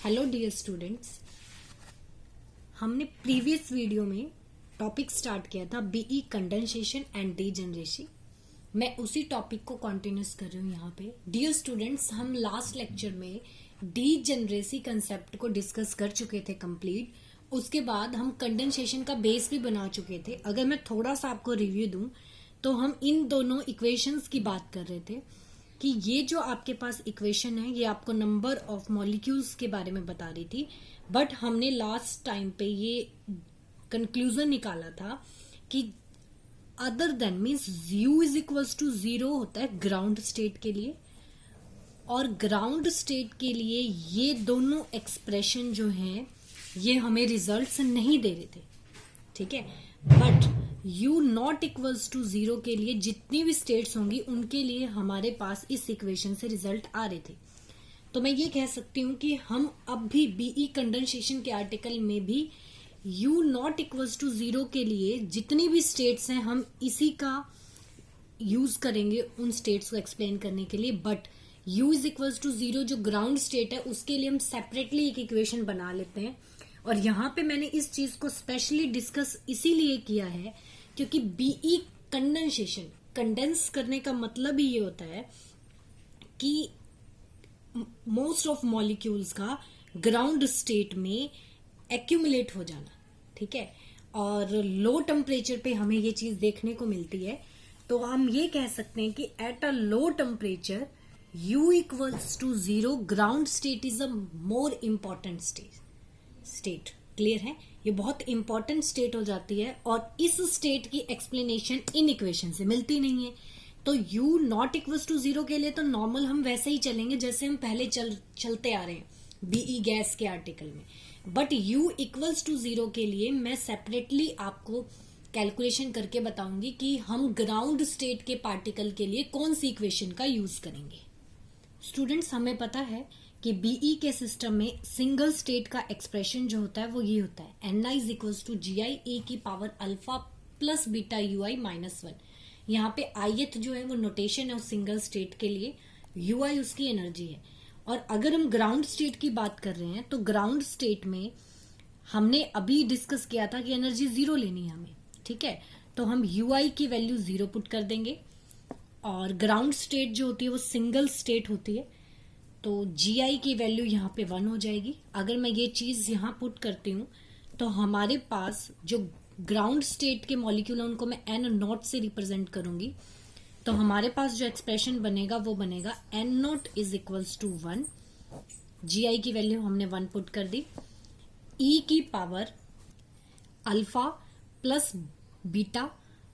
Hello dear students, हमने previous video में topic start किया था बीई कंडेंसेशन एंड डीजनरेसी। मैं उसी टॉपिक को कंटिन्यूस कर रही हूँ यहाँ पे। डियर स्टूडेंट्स, हम लास्ट लेक्चर में डीजनरेसी कंसेप्ट को डिस्कस कर चुके थे कंप्लीट। उसके बाद हम कंडेंसेशन का बेस भी बना चुके थे। अगर मैं थोड़ा सा आपको रिव्यू दूं तो हम इन दोनों इक्वेशंस की बात कर रहे थे कि ये जो आपके पास इक्वेशन है ये आपको नंबर ऑफ मॉलिक्यूल्स के बारे में बता रही थी, बट हमने लास्ट टाइम पे ये कंक्लूजन निकाला था कि other than means u is equals to 0 होता है ग्राउंड स्टेट के लिए, और ग्राउंड स्टेट के लिए ये दोनों एक्सप्रेशन जो हैं ये हमें रिजल्ट्स नहीं दे रहे थे, ठीक है। But u not equals to 0 के लिए जितनी भी स्टेट्स होंगी उनके लिए हमारे पास इस इक्वेशन से रिजल्ट आ रहे थे। तो मैं ये कह सकती हूँ कि हम अब भी बीई कंडेंसेशन के आर्टिकल में भी u नॉट इक्वल्स टू 0 के लिए जितनी भी स्टेट्स हैं हम इसी का यूज करेंगे उन स्टेट्स को एक्सप्लेन करने के लिए। But u is equals to 0 जो ग्राउंड स्टेट है उसके लिए हम सेपरेटली एक इक्वेशन बना लेते हैं। और यहाँ पे मैंने इस चीज को स्पेशली डिस्कस इसीलिए किया है क्योंकि बीई कंडेंसेशन, कंडेंस करने का मतलब ही ये होता है कि मोस्ट ऑफ मॉलिक्यूल्स का ग्राउंड स्टेट में एक्यूमुलेट हो जाना, ठीक है। और लो टेम्परेचर पे हमें ये चीज देखने को मिलती है। तो हम ये कह सकते हैं कि at a low temperature u equals to 0 ground state is a more important state. Clear है, ये बहुत इंपॉर्टेंट स्टेट हो जाती है और इस स्टेट की एक्सप्लेनेशन इन इक्वेशन से मिलती नहीं है। तो u नॉट इक्वल्स टू 0 के लिए तो नॉर्मल हम वैसे ही चलेंगे जैसे हम पहले चलते आ रहे हैं बीई गैस के आर्टिकल में। बट u इक्वल्स टू 0 के लिए मैं सेपरेटली आपको कैलकुलेशन करके बताऊंगी कि हम ग्राउंड स्टेट के पार्टिकल के लिए कौन सी इक्वेशन का यूज करेंगे। स्टूडेंट्स, हमें पता है कि बीई के सिस्टम में सिंगल स्टेट का एक्सप्रेशन जो होता है वो ये होता है ni is equals to gi a की power alpha plus beta ui minus 1। यहाँ पे ith जो है वो नोटेशन है उस सिंगल स्टेट के लिए, ui उसकी एनर्जी है। और अगर हम ग्राउंड स्टेट की बात कर रहे हैं तो ग्राउंड स्टेट में हमने अभी डिस्कस किया था कि एनर्जी 0 लेनी है हमें, ठीक है। तो हम ui की वैल्यू 0 पुट कर देंगे और ग्राउंड स्टेट जो होती है वो सिंगल स्टेट होती है, तो gi की वैल्यू यहाँ पे 1 हो जाएगी। अगर मैं ये चीज यहाँ पुट करती हूँ तो हमारे पास जो ग्राउंड स्टेट के मॉलिक्यूल है उनको मैं n नॉट से रिप्रेजेंट करूंगी। तो हमारे पास जो एक्सप्रेशन बनेगा वो बनेगा n not is equals to 1, gi की वैल्यू हमने 1 पुट कर दी, e की पावर अल्फा प्लस बीटा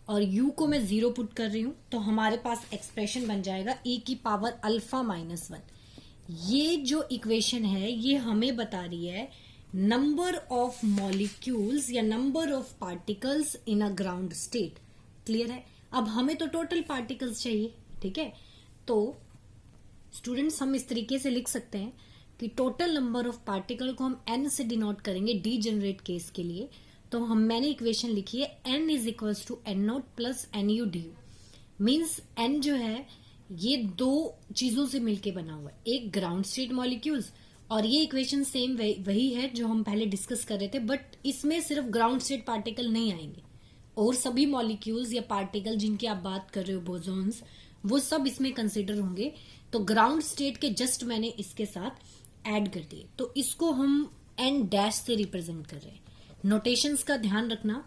और u को मैं 0 पुट कर रही हूं, तो हमारे पास एक्सप्रेशन बन जाएगा e की पावर अल्फा माइनस 1। ये जो इक्वेशन है ये हमें बता रही है नंबर ऑफ मॉलिक्यूल्स या number of particles in a ground state. Clear है, अब हमें तो टोटल पार्टिकल्स चाहिए, ठीक है। तो स्टूडेंट्स, हम इस तरीके से लिख सकते हैं कि टोटल नंबर ऑफ पार्टिकल को हम n से डिनोट करेंगे डीजनरेट केस के लिए। तो मैंने इक्वेशन लिखी है n is equals to n not plus N U D U. Means n जो है ये दो चीजों से मिलके बना हुआ है, एक ग्राउंड स्टेट मॉलिक्यूल्स, और ये इक्वेशन सेम वही है जो हम पहले डिस्कस कर रहे थे, बट इसमें सिर्फ ग्राउंड स्टेट पार्टिकल नहीं आएंगे और सभी मॉलिक्यूल्स या पार्टिकल जिनकी आप बात कर रहे हो बोसॉन्स, वो सब इसमें कंसिडर होंगे। तो ग्राउंड स्टेट के जस्ट मैंने इसके साथ ऐड कर दिए, तो इसको हम n डैश से रिप्रेजेंट कर रहे हैं। नोटेशंस का ध्यान रखना,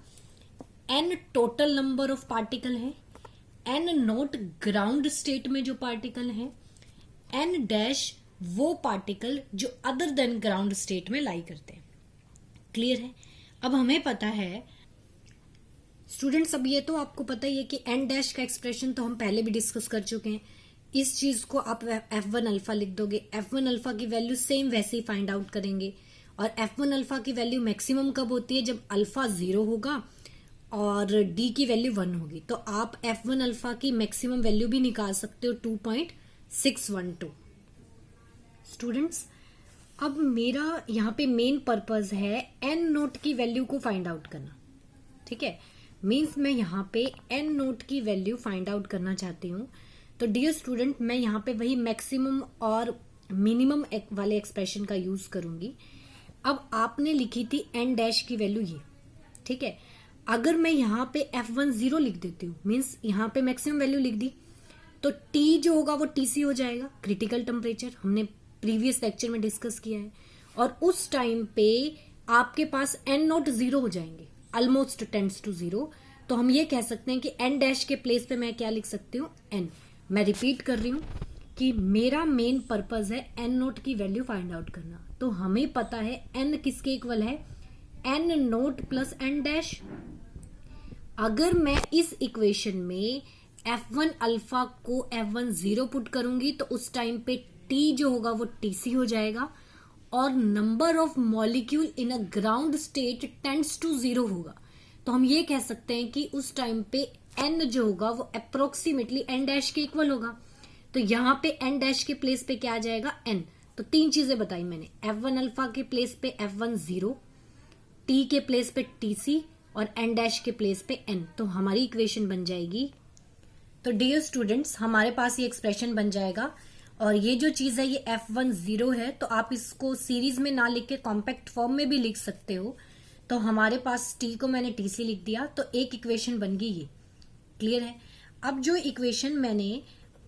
n total number of particle है, n नोट ग्राउंड स्टेट में जो पार्टिकल है, n डैश वो पार्टिकल जो अदर देन ग्राउंड स्टेट में लाई करते हैं। क्लियर है, अब हमें पता है स्टूडेंट्स, अब ये तो आपको पता ही है कि n डैश का एक्सप्रेशन तो हम पहले भी डिस्कस कर चुके हैं। इस चीज को आप f1 अल्फा लिख दोगे, f1 अल्फा की वैल्यू सेम वैसे ही फाइंड आउट करेंगे। और f1 अल्फा की वैल्यू मैक्सिमम कब होती है, जब अल्फा 0 होगा और d की वैल्यू 1 होगी। तो आप f1 अल्फा की मैक्सिमम वैल्यू भी निकाल सकते हो 2.612। स्टूडेंट्स, अब मेरा यहाँ पे मेन पर्पस है n नोट की वैल्यू को फाइंड आउट करना, ठीक है। मीन्स मैं यहाँ पे n नोट की वैल्यू फाइंड आउट करना चाहती हूँ। तो डियर स्टूडेंट, मैं यहाँ पे वही मैक्सिमम और मिनिमम वाले एक्सप्रेशन का यूज करूंगी। अब आपने लिखी थी एन डैश की वैल्यू ये, ठीक है। अगर मैं यहाँ पे F1 0 लिख देती हूँ, मीन्स यहाँ पे मैक्सिमम वैल्यू लिख दी, तो T जो होगा वो TC हो जाएगा, क्रिटिकल टेम्परेचर, हमने प्रीवियस लेक्चर में डिस्कस किया है। और उस टाइम पे आपके पास N नॉट 0 हो जाएंगे, ऑलमोस्ट टेंड्स टू 0। तो हम ये कह सकते हैं कि N डैश के प्लेस पे मैं क्या लिख सकती हूँ, N। मैं रिपीट कर रही हूँ कि मेरा मेन पर्पज है N नोट की वैल्यू फाइंड आउट करना। तो हमें पता है N किसके इक्वल है, N not plus N dash. अगर मैं इस इक्वेशन में F1 अल्फा को F1 0 पुट करूंगी तो उस टाइम पे T जो होगा वो TC हो जाएगा और number of molecule in a ground state tends to 0 होगा। तो हम ये कह सकते हैं कि उस टाइम पे N जो होगा वो अप्रोक्सीमेटली N डैश के इक्वल होगा। तो यहाँ पे N डैश के प्लेस पे क्या आ जाएगा, N। तो 3 चीजें बताई मैंने, F1 अल्फा के प्लेस पे F1 0, T के प्लेस पे TC और N डैश के प्लेस पे N। तो हमारी इक्वेशन बन जाएगी। तो डियर स्टूडेंट्स, हमारे पास ये एक्सप्रेशन बन जाएगा। और ये जो चीज है ये F1 0 है, तो आप इसको सीरीज में ना लिख के कॉम्पैक्ट फॉर्म में भी लिख सकते हो। तो हमारे पास T को मैंने TC लिख दिया, तो एक इक्वेशन बन गई ये। क्लियर है। अब जो इक्वेशन मैंने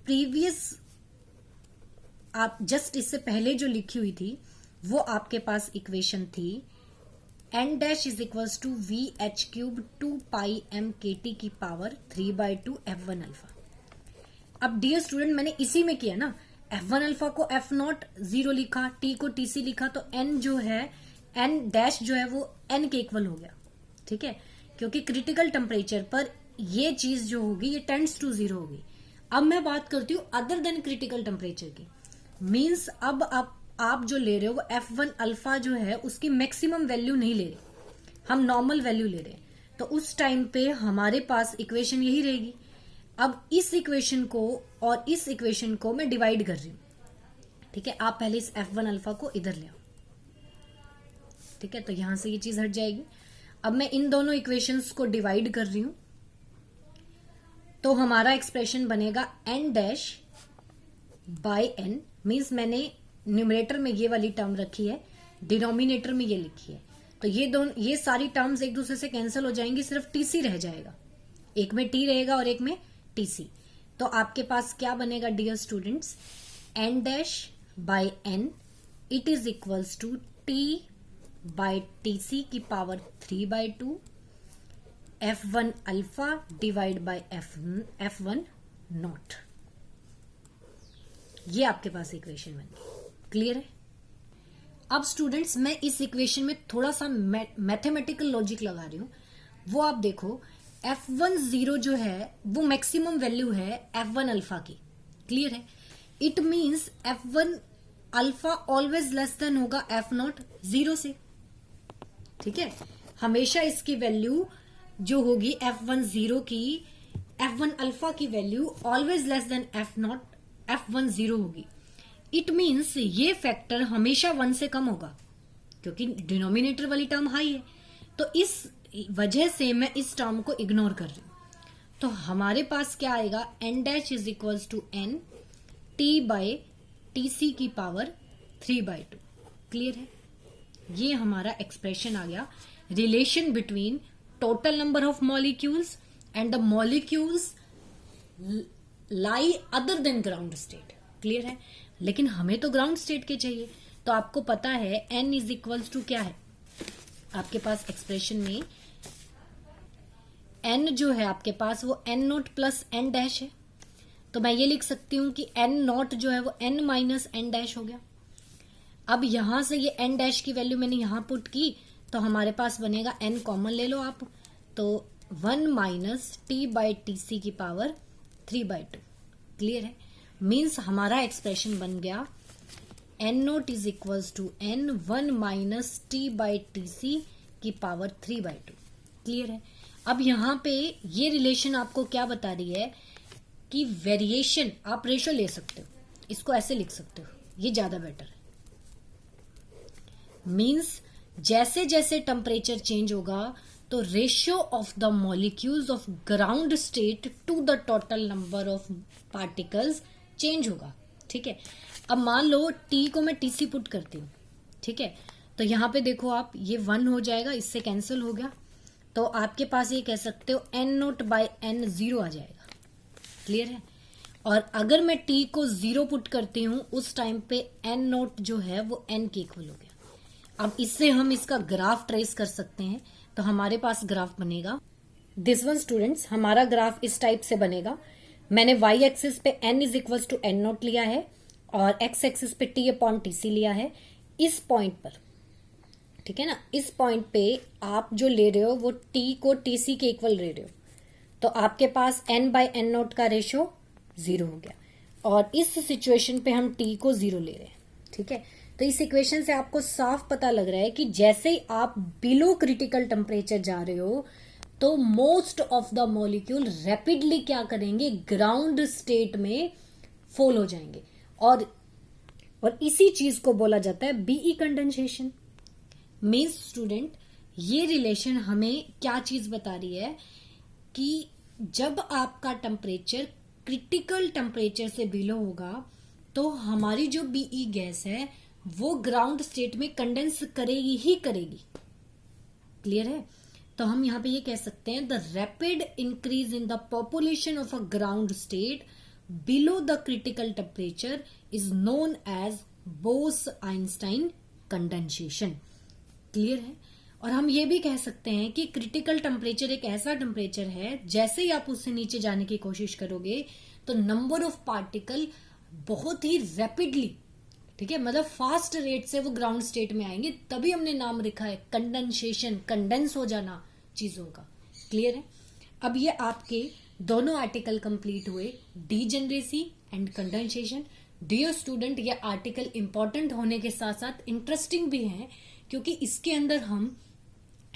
प्रीवियस आप जस्ट इससे पहले जो लिखी हुई थी वो आपके पास इक्वेशन थी N dash is equals to VH³ 2 pi MKT की पावर 3/2 F1 अल्फा। अब डियर स्टूडेंट, मैंने इसी में किया ना, F1 अल्फा को F नॉट 0 लिखा, T को TC लिखा, तो N जो है, N डैश जो है वो N के इक्वल हो गया, ठीक है। क्योंकि क्रिटिकल टेम्परेचर पर ये चीज जो होगी ये टेंड्स टू 0 होगी। अब मैं बात करती हूँ अदर देन क्रिटिकल टेम्परेचर की, मीन्स अब आप जो ले रहे हो वो F1 अल्फा जो है उसकी मैक्सिमम वैल्यू नहीं ले रहे, हम नॉर्मल वैल्यू ले रहे हैं। तो उस टाइम पे हमारे पास इक्वेशन यही रहेगी। अब इस इक्वेशन को और इस इक्वेशन को मैं डिवाइड कर रही हूं, ठीक है। आप पहले इस F1 अल्फा को इधर ले आओ, ठीक है। तो यहां से ये चीज हट जाएगी। अब मैं इन दोनों इक्वेशंस को डिवाइड कर रही हूं, तो हमारा एक्सप्रेशन बनेगा N dash by N, means मैंने न्यूमरेटर में ये वाली टर्म रखी है, डिनोमिनेटर में ये लिखी है। तो ये सारी टर्म्स एक दूसरे से कैंसिल हो जाएंगी, सिर्फ TC रह जाएगा, एक में T रहेगा और एक में TC। तो आपके पास क्या बनेगा dear students, N dash by N it is equals to T by TC की power 3/2 F1 alpha divide by F1 not. ये आपके पास इक्वेशन बन गई। क्लियर है। अब स्टूडेंट्स, मैं इस इक्वेशन में थोड़ा सा मैथमेटिकल लॉजिक लगा रही हूं, वो आप देखो। F1 0 जो है वो मैक्सिमम वैल्यू है F1 अल्फा की। क्लियर है। It means F1 alpha always less than होगा F नॉट 0 से, ठीक है। हमेशा इसकी वैल्यू जो होगी F1 0 की, F1 अल्फा की value always less than F1 0 होगी। इट मीन्स ये फैक्टर हमेशा 1 से कम होगा, क्योंकि डिनोमिनेटर वाली टर्म हाई है। तो इस वजह से मैं इस टर्म को इग्नोर कर रही हूं। तो हमारे पास क्या आएगा, N dash is equals to N T by TC की पावर 3/2। क्लियर है। ये हमारा एक्सप्रेशन आ गया, relation between total number of molecules and the molecules lie other than ground state. Clear है। लेकिन हमें तो ग्राउंड स्टेट के चाहिए। तो आपको पता है N इज इक्वल्स टू क्या है, आपके पास एक्सप्रेशन में N जो है आपके पास वो N not plus N dash है। तो मैं ये लिख सकती हूं कि N नॉट जो है वो N माइनस N डैश हो गया। अब यहां से ये N डैश की वैल्यू मैंने यहां पुट की, तो हमारे पास बनेगा N कॉमन ले लो आप, तो 1 माइनस T बाय TC की पावर 3/2। क्लियर है। मीन्स हमारा एक्सप्रेशन बन गया N not is equals to N 1 minus T by TC की पावर 3/2। क्लियर है। अब यहां पे ये रिलेशन आपको क्या बता रही है कि वेरिएशन, आप रेशो ले सकते हो, इसको ऐसे लिख सकते हो, ये ज्यादा बेटर है। मीन्स जैसे जैसे टेम्परेचर चेंज होगा तो ratio of the molecules of ground state to the total number of particles change होगा, ठीक है। अब मान लो टी को मैं टीसी पुट करती हूँ, ठीक है, तो यहाँ पे देखो आप, ये 1 हो जाएगा, इससे कैंसिल हो गया, तो आपके पास ये कह सकते हो n नोट बाय n 0 आ जाएगा। क्लियर है? और अगर मैं t को 0 पुट करती हूँ उस टाइम पे n नोट जो है वो n के इक्वल हो गया। अब इससे हम इसका ग्राफ ट्रेस कर सकते हैं, तो हमारे पास ग्राफ बनेगा दिस वन स्टूडेंट्स, हमारा ग्राफ इस टाइप से बनेगा। मैंने y एक्सिस पे n is equal to n not लिया है और x एक्सिस पे t अपॉन टी सी लिया है। इस पॉइंट पर, ठीक है ना, इस पॉइंट पे आप जो ले रहे हो वो t को टीसी के इक्वल ले रहे हो, तो आपके पास n बाय n नोट का रेशियो 0 हो गया और इस सिचुएशन पे हम t को 0 ले रहे हैं। ठीक है, तो इस इक्वेशन से आपको साफ पता लग रहा है कि जैसे ही आप बिलो क्रिटिकल टेम्परेचर जा रहे हो तो most of the molecule rapidly क्या करेंगे, ग्राउंड स्टेट में फॉल हो जाएंगे और इसी चीज को बोला जाता है बीई कंडेंसेशन। मींस स्टूडेंट, ये रिलेशन हमें क्या चीज बता रही है कि जब आपका टेम्परेचर क्रिटिकल टेम्परेचर से बिलो होगा तो हमारी जो बीई गैस है वो ग्राउंड स्टेट में कंडेंस करेगी ही करेगी। क्लियर है? तो हम यहां पे ये कह सकते हैं the rapid increase in the population of a ground state below the critical temperature is known as Bose Einstein condensation. Clear है? और हम ये भी कह सकते हैं कि क्रिटिकल टेम्परेचर एक ऐसा टेम्परेचर है जैसे ही आप उससे नीचे जाने की कोशिश करोगे तो नंबर ऑफ पार्टिकल बहुत ही रैपिडली, ठीक है, मतलब फास्ट रेट से वो ग्राउंड स्टेट में आएंगे, तभी हमने नाम लिखा है कंडेंसेशन, कंडेंस हो जाना चीजों का। क्लियर है? अब ये आपके दोनों आर्टिकल कंप्लीट हुए, degeneracy and condensation. Dear student, ये आर्टिकल इंपॉर्टेंट होने के साथ साथ इंटरेस्टिंग भी है क्योंकि इसके अंदर हम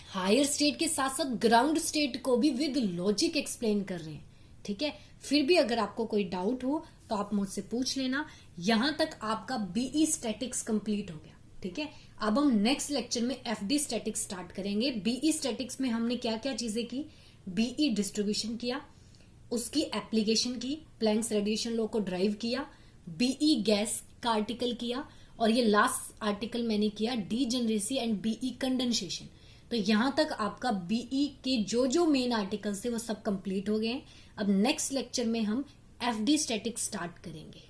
हायर स्टेट के साथ साथ ग्राउंड स्टेट को भी विद लॉजिक एक्सप्लेन कर रहे हैं। ठीक है, फिर भी अगर आपको कोई डाउट हो तो आप मुझसे पूछ लेना। यहां तक आपका बीई स्टैटिक्स कंप्लीट हो गया। ठीक है, अब हम नेक्स्ट लेक्चर में एफडी स्टैटिक्स स्टार्ट करेंगे। बीई स्टैटिक्स में हमने क्या क्या चीजें की, बीई डिस्ट्रीब्यूशन किया, उसकी एप्लीकेशन की, प्लैंक्स रेडिएशन लॉ को ड्राइव किया, बीई गैस का आर्टिकल किया और ये लास्ट आर्टिकल मैंने किया डीजेनरेसी एंड बीई कंडेंसेशन। तो यहां तक आपका बीई के जो मेन आर्टिकल्स थे वो सब कंप्लीट हो गए हैं। अब नेक्स्ट लेक्चर में हम एफडी स्टैटिक्स स्टार्ट करेंगे।